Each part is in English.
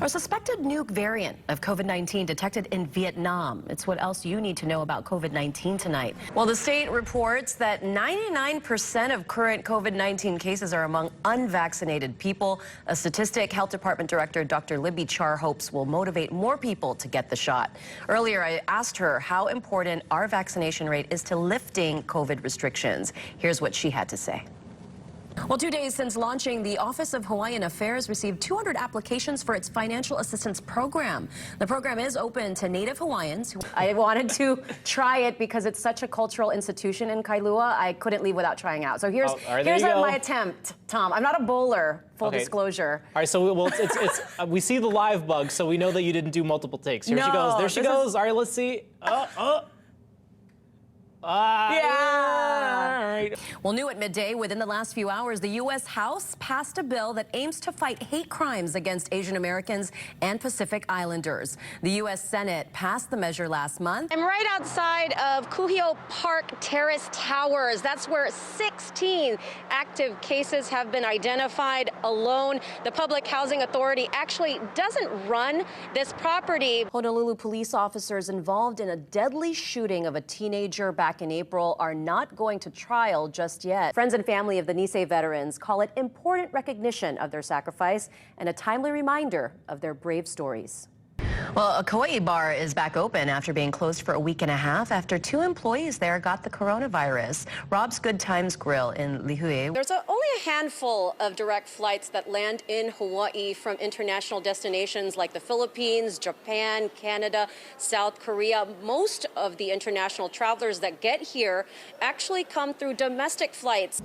A suspected new variant of COVID-19 detected in Vietnam. It's what else you need to know about COVID-19 tonight. Well, the state reports that 99% of current COVID-19 cases are among unvaccinated people. A statistic Health Department Director Dr. Libby Char hopes will motivate more people to get the shot. Earlier, I asked her how important our vaccination rate is to lifting COVID restrictions. Here's what she had to say. Well, 2 days since launching, the Office of Hawaiian Affairs received 200 applications for its financial assistance program. The program is open to Native Hawaiians. I wanted to try it because it's such a cultural institution in Kailua. I couldn't leave without trying out. So here's my attempt, Tom. I'm not a bowler, full disclosure. All right, so we see the live bug, so we know that you didn't do multiple takes. Here she goes. There she goes. All right, let's see. Yeah. Well, new at midday, within the last few hours, the U.S. House passed a bill that aims to fight hate crimes against Asian Americans and Pacific Islanders. The U.S. Senate passed the measure last month. I'm right outside of Kuhio Park Terrace Towers. That's where 16 active cases have been identified alone. The Public Housing Authority actually doesn't run this property. Honolulu police officers involved in a deadly shooting of a teenager back in April are not going to trial just yet. Friends and family of the Nisei veterans call it important recognition of their sacrifice and a timely reminder of their brave stories. Well, a Kauai bar is back open after being closed for a week and a half after 2 employees there got the coronavirus. Rob's Good Times Grill in Lihue. There's only a handful of direct flights that land in Hawaii from international destinations like the Philippines, Japan, Canada, South Korea. Most of the international travelers that get here actually come through domestic flights.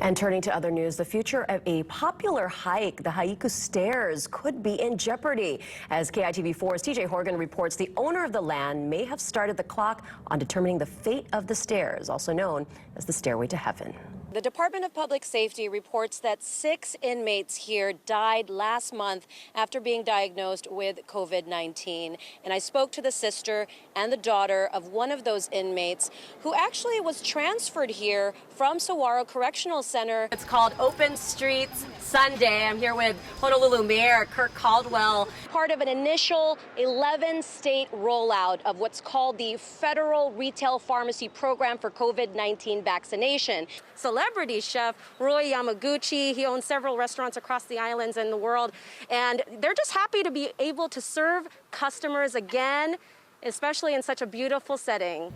And turning to other news, the future of a popular hike, the Haiku Stairs, could be in jeopardy. As KITV4's TJ Horgan reports, the owner of the land may have started the clock on determining the fate of the stairs, also known as the Stairway to Heaven. The Department of Public Safety reports that 6 inmates here died last month after being diagnosed with COVID-19. And I spoke to the sister and the daughter of one of those inmates who actually was transferred here from Saguaro Correctional Center. It's called Open Streets Sunday. I'm here with Honolulu Mayor Kirk Caldwell, part of an initial 11-state rollout of what's called the Federal Retail Pharmacy Program for COVID-19 vaccination. Celebrity chef Roy Yamaguchi, he owns several restaurants across the islands and the world, and they're just happy to be able to serve customers again, especially in such a beautiful setting.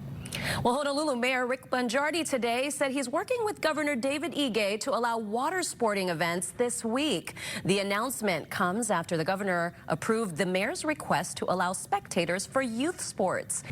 Well, Honolulu Mayor Rick Blangiardi today said he's working with Governor David Ige to allow water sporting events this week. The announcement comes after the governor approved the mayor's request to allow spectators for youth sports.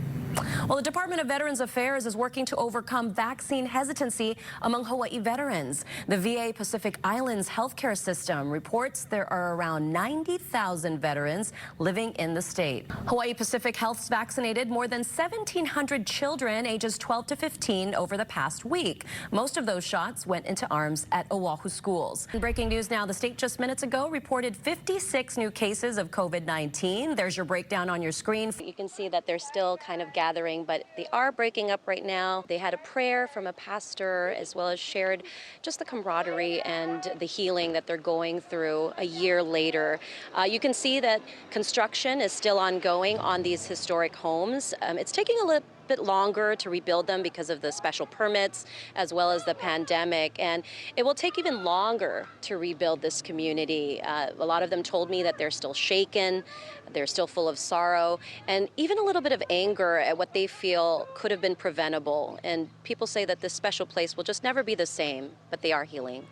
Well, the Department of Veterans Affairs is working to overcome vaccine hesitancy among Hawaii veterans. The VA Pacific Islands healthcare system reports there are around 90,000 veterans living in the state. Hawaii Pacific Health's vaccinated more than 1,700 children ages 12 to 15 over the past week. Most of those shots went into arms at Oahu schools. Breaking news now, the state just minutes ago reported 56 new cases of COVID-19. There's your breakdown on your screen. You can see that they're still kind of gathering, but they are breaking up right now. They had a prayer from a pastor as well as shared just the camaraderie and the healing that they're going through a year later. You can see that construction is still ongoing on these historic homes. It's taking a little bit longer to rebuild them because of the special permits as well as the pandemic, and it will take even longer to rebuild this community. A lot of them told me that they're still shaken, they're still full of sorrow, and even a little bit of anger at what they feel could have been preventable. And people say that this special place will just never be the same, but they are healing.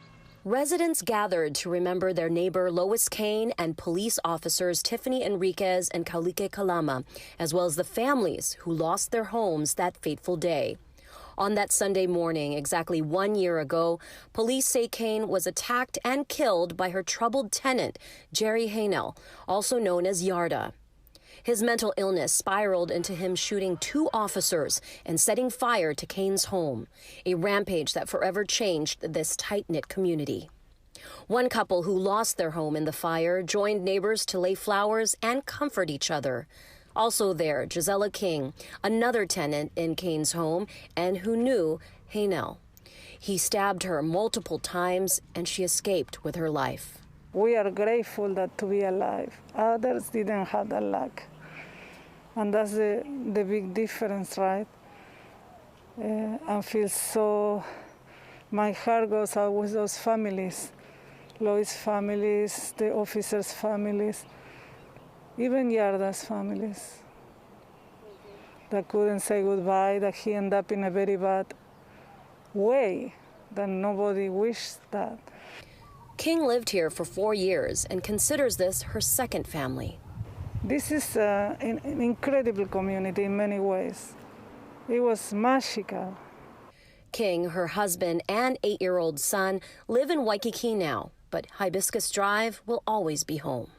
Residents gathered to remember their neighbor Lois Kane and police officers Tiffany Enriquez and Kaulike Kalama, as well as the families who lost their homes that fateful day. On that Sunday morning, exactly 1 year ago, police say Kane was attacked and killed by her troubled tenant, Jerry Haynell, also known as Yarda. His mental illness spiraled into him shooting 2 officers and setting fire to Kane's home, a rampage that forever changed this tight-knit community. One couple who lost their home in the fire joined neighbors to lay flowers and comfort each other. Also there, Gisela King, another tenant in Kane's home and who knew Haynell. He stabbed her multiple times and she escaped with her life. We are grateful that to be alive. Others didn't have that luck. And that's the big difference, right? I feel so, my heart goes out with those families, Lois' families, the officers' families, even Yarda's families that couldn't say goodbye, that he ended up in a very bad way, that nobody wished that. King lived here for 4 years and considers this her second family. This is an incredible community in many ways. It was magical. King, her husband, and 8-year-old son live in Waikiki now, but Hibiscus Drive will always be home.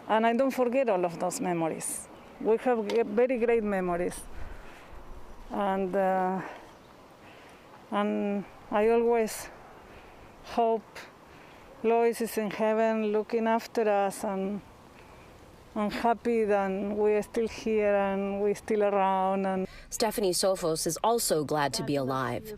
And I don't forget all of those memories. We have very great memories. And I always hope Lois is in heaven looking after us, and I'm happy that we're still here and we're still around. And Stephanie Sophos is also glad to be alive.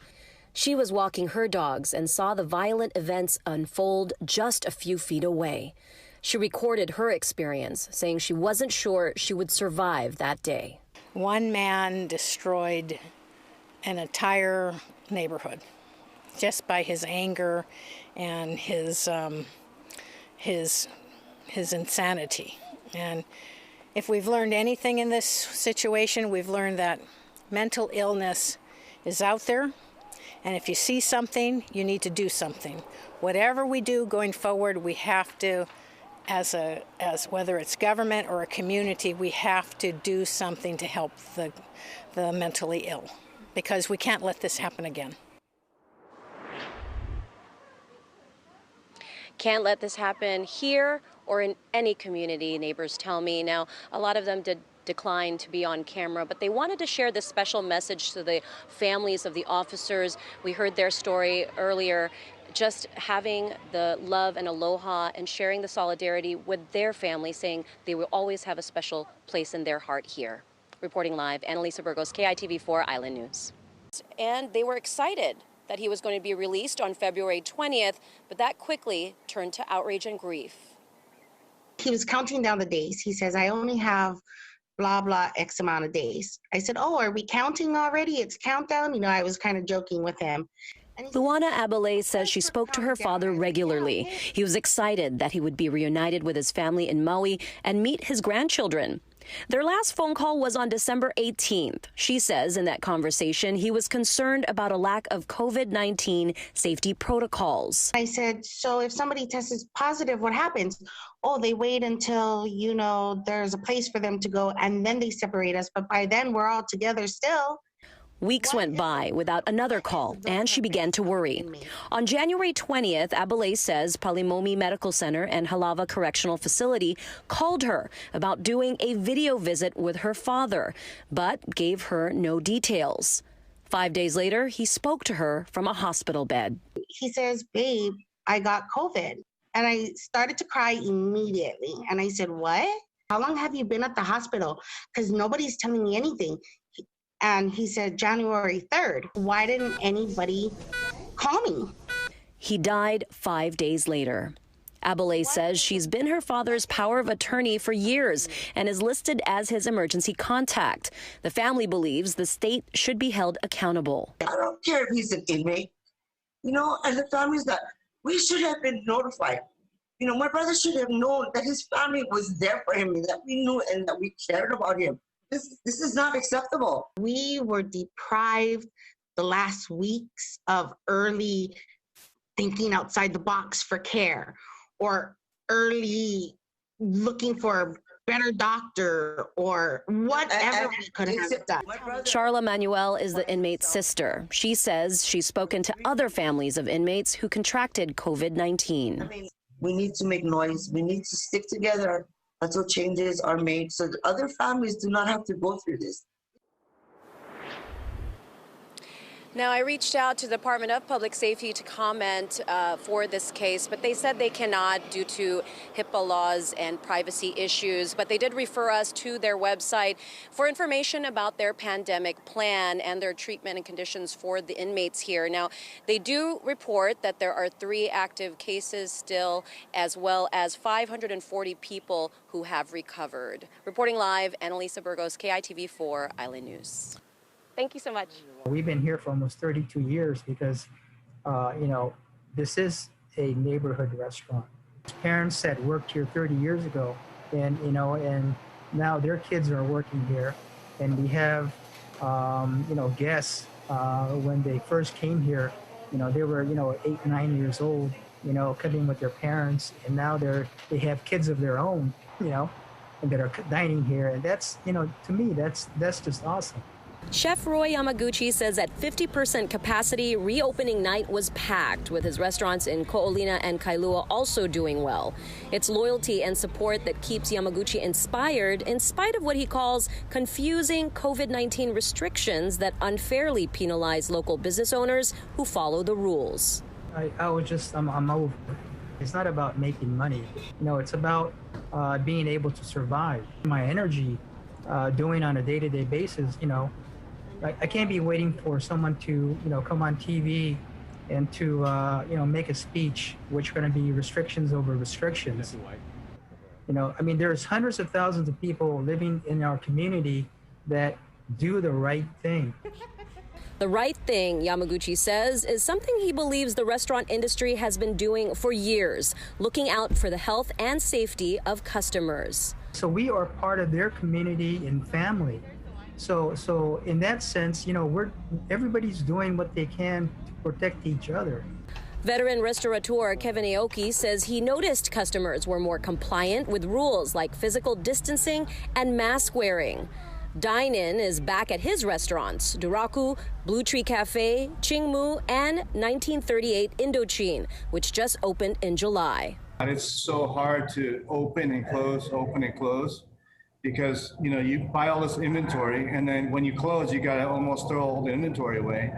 She was walking her dogs and saw the violent events unfold just a few feet away. She recorded her experience, saying she wasn't sure she would survive that day. One man destroyed an entire neighborhood just by his anger and his insanity. And if we've learned anything in this situation, we've learned that mental illness is out there. And if you see something, you need to do something. Whatever we do going forward, we have to, as whether it's government or a community, we have to do something to help the mentally ill, because we can't let this happen again. Can't let this happen here or in any community, neighbors tell me. Now, a lot of them did decline to be on camera, but they wanted to share this special message to the families of the officers. We heard their story earlier, just having the love and aloha and sharing the solidarity with their family, saying they will always have a special place in their heart here. Reporting live, Annalisa Burgos, KITV4 Island News. And they were excited that he was going to be released on February 20th, but that quickly turned to outrage and grief. He was counting down the days. He says, I only have blah, blah, X amount of days. I said, oh, are we counting already? It's countdown? You know, I was kind of joking with him. Luana Abele says she spoke to her father regularly. He was excited that he would be reunited with his family in Maui and meet his grandchildren. Their last phone call was on December 18th. She says in that conversation he was concerned about a lack of COVID-19 safety protocols. I said, so if somebody tests positive, what happens? Oh, they wait until, you know, there's a place for them to go, and then they separate us. But by then, we're all together still. Weeks went by without another call, and she began to worry. On January 20th, Abele says Palimomi Medical Center and Halava Correctional Facility called her about doing a video visit with her father, but gave her no details. 5 days later, he spoke to her from a hospital bed. He says, babe, I got COVID. And I started to cry immediately. And I said, what? How long have you been at the hospital? Because nobody's telling me anything. And he said, January 3rd. Why didn't anybody call me? He died 5 days later. Abele says she's been her father's power of attorney for years and is listed as his emergency contact. The family believes the state should be held accountable. I don't care if he's an inmate. You know, and the families that we should have been notified. You know, my brother should have known that his family was there for him, that we knew and that we cared about him. This is not acceptable. We were deprived the last weeks of early thinking outside the box for care, or early looking for a better doctor, or whatever we could have done. Charla Manuel is the inmate's sister. She says she's spoken to other families of inmates who contracted COVID-19. We need to make noise. We need to stick together until changes are made so that other families do not have to go through this. Now, I reached out to the Department of Public Safety to comment for this case, but they said they cannot due to HIPAA laws and privacy issues. But they did refer us to their website for information about their pandemic plan and their treatment and conditions for the inmates here. Now, they do report that there are 3 active cases still, as well as 540 people who have recovered. Reporting live, Annalisa Burgos, KITV4 Island News. Thank you so much. We've been here for almost 32 years because, this is a neighborhood restaurant. Parents that worked here 30 years ago, and now their kids are working here, and we have, guests when they first came here, they were 8, 9 years old, coming with their parents, and now they have kids of their own, and that are dining here, and that's, to me, that's just awesome. Chef Roy Yamaguchi says at 50% capacity, reopening night was packed, with his restaurants in Ko'olina and Kailua also doing well. It's loyalty and support that keeps Yamaguchi inspired in spite of what he calls confusing COVID-19 restrictions that unfairly penalize local business owners who follow the rules. I'm over. It's not about making money. It's about being able to survive. My energy doing on a day-to-day basis, I can't be waiting for someone to, come on TV and to, make a speech, which are going to be restrictions over restrictions. There's hundreds of thousands of people living in our community that do the right thing. The right thing, Yamaguchi says, is something he believes the restaurant industry has been doing for years, looking out for the health and safety of customers. So we are part of their community and family. So in that sense, everybody's doing what they can to protect each other. Veteran restaurateur Kevin Aoki says he noticed customers were more compliant with rules like physical distancing and mask wearing. Dine-in is back at his restaurants, Duraku, Blue Tree Cafe, Chingmu, and 1938 Indochine, which just opened in July. It's so hard to open and close, because you buy all this inventory, and then when you close, you got to almost throw all the inventory away,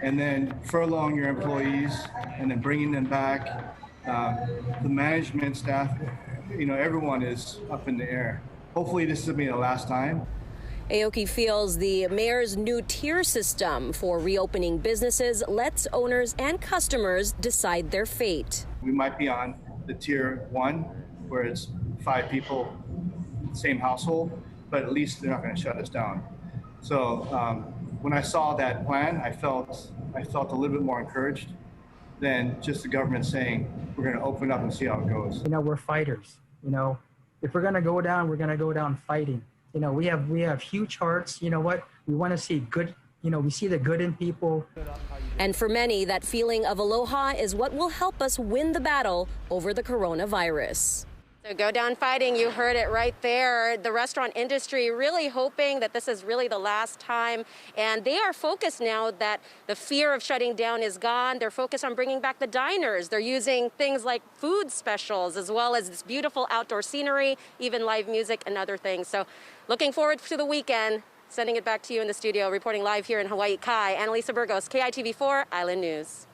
and then furloughing your employees, and then bringing them back. The management staff, everyone is up in the air. Hopefully, this will be the last time. Aoki feels the mayor's new tier system for reopening businesses lets owners and customers decide their fate. We might be on the tier 1, where it's 5 people, same household, but at least they're not going to shut us down. So when I saw that plan, I felt a little bit more encouraged than just the government saying we're going to open up and see how it goes. We're fighters. If we're going to go down, we're going to go down fighting. We have huge hearts. We want to see good. We see the good in people. And for many, that feeling of aloha is what will help us win the battle over the coronavirus. So go down fighting, you heard it right there. The restaurant industry really hoping that this is really the last time. And they are focused now that the fear of shutting down is gone. They're focused on bringing back the diners. They're using things like food specials, as well as this beautiful outdoor scenery, even live music and other things. So looking forward to the weekend. Sending it back to you in the studio, reporting live here in Hawaii Kai. Annalisa Burgos, KITV4 Island News.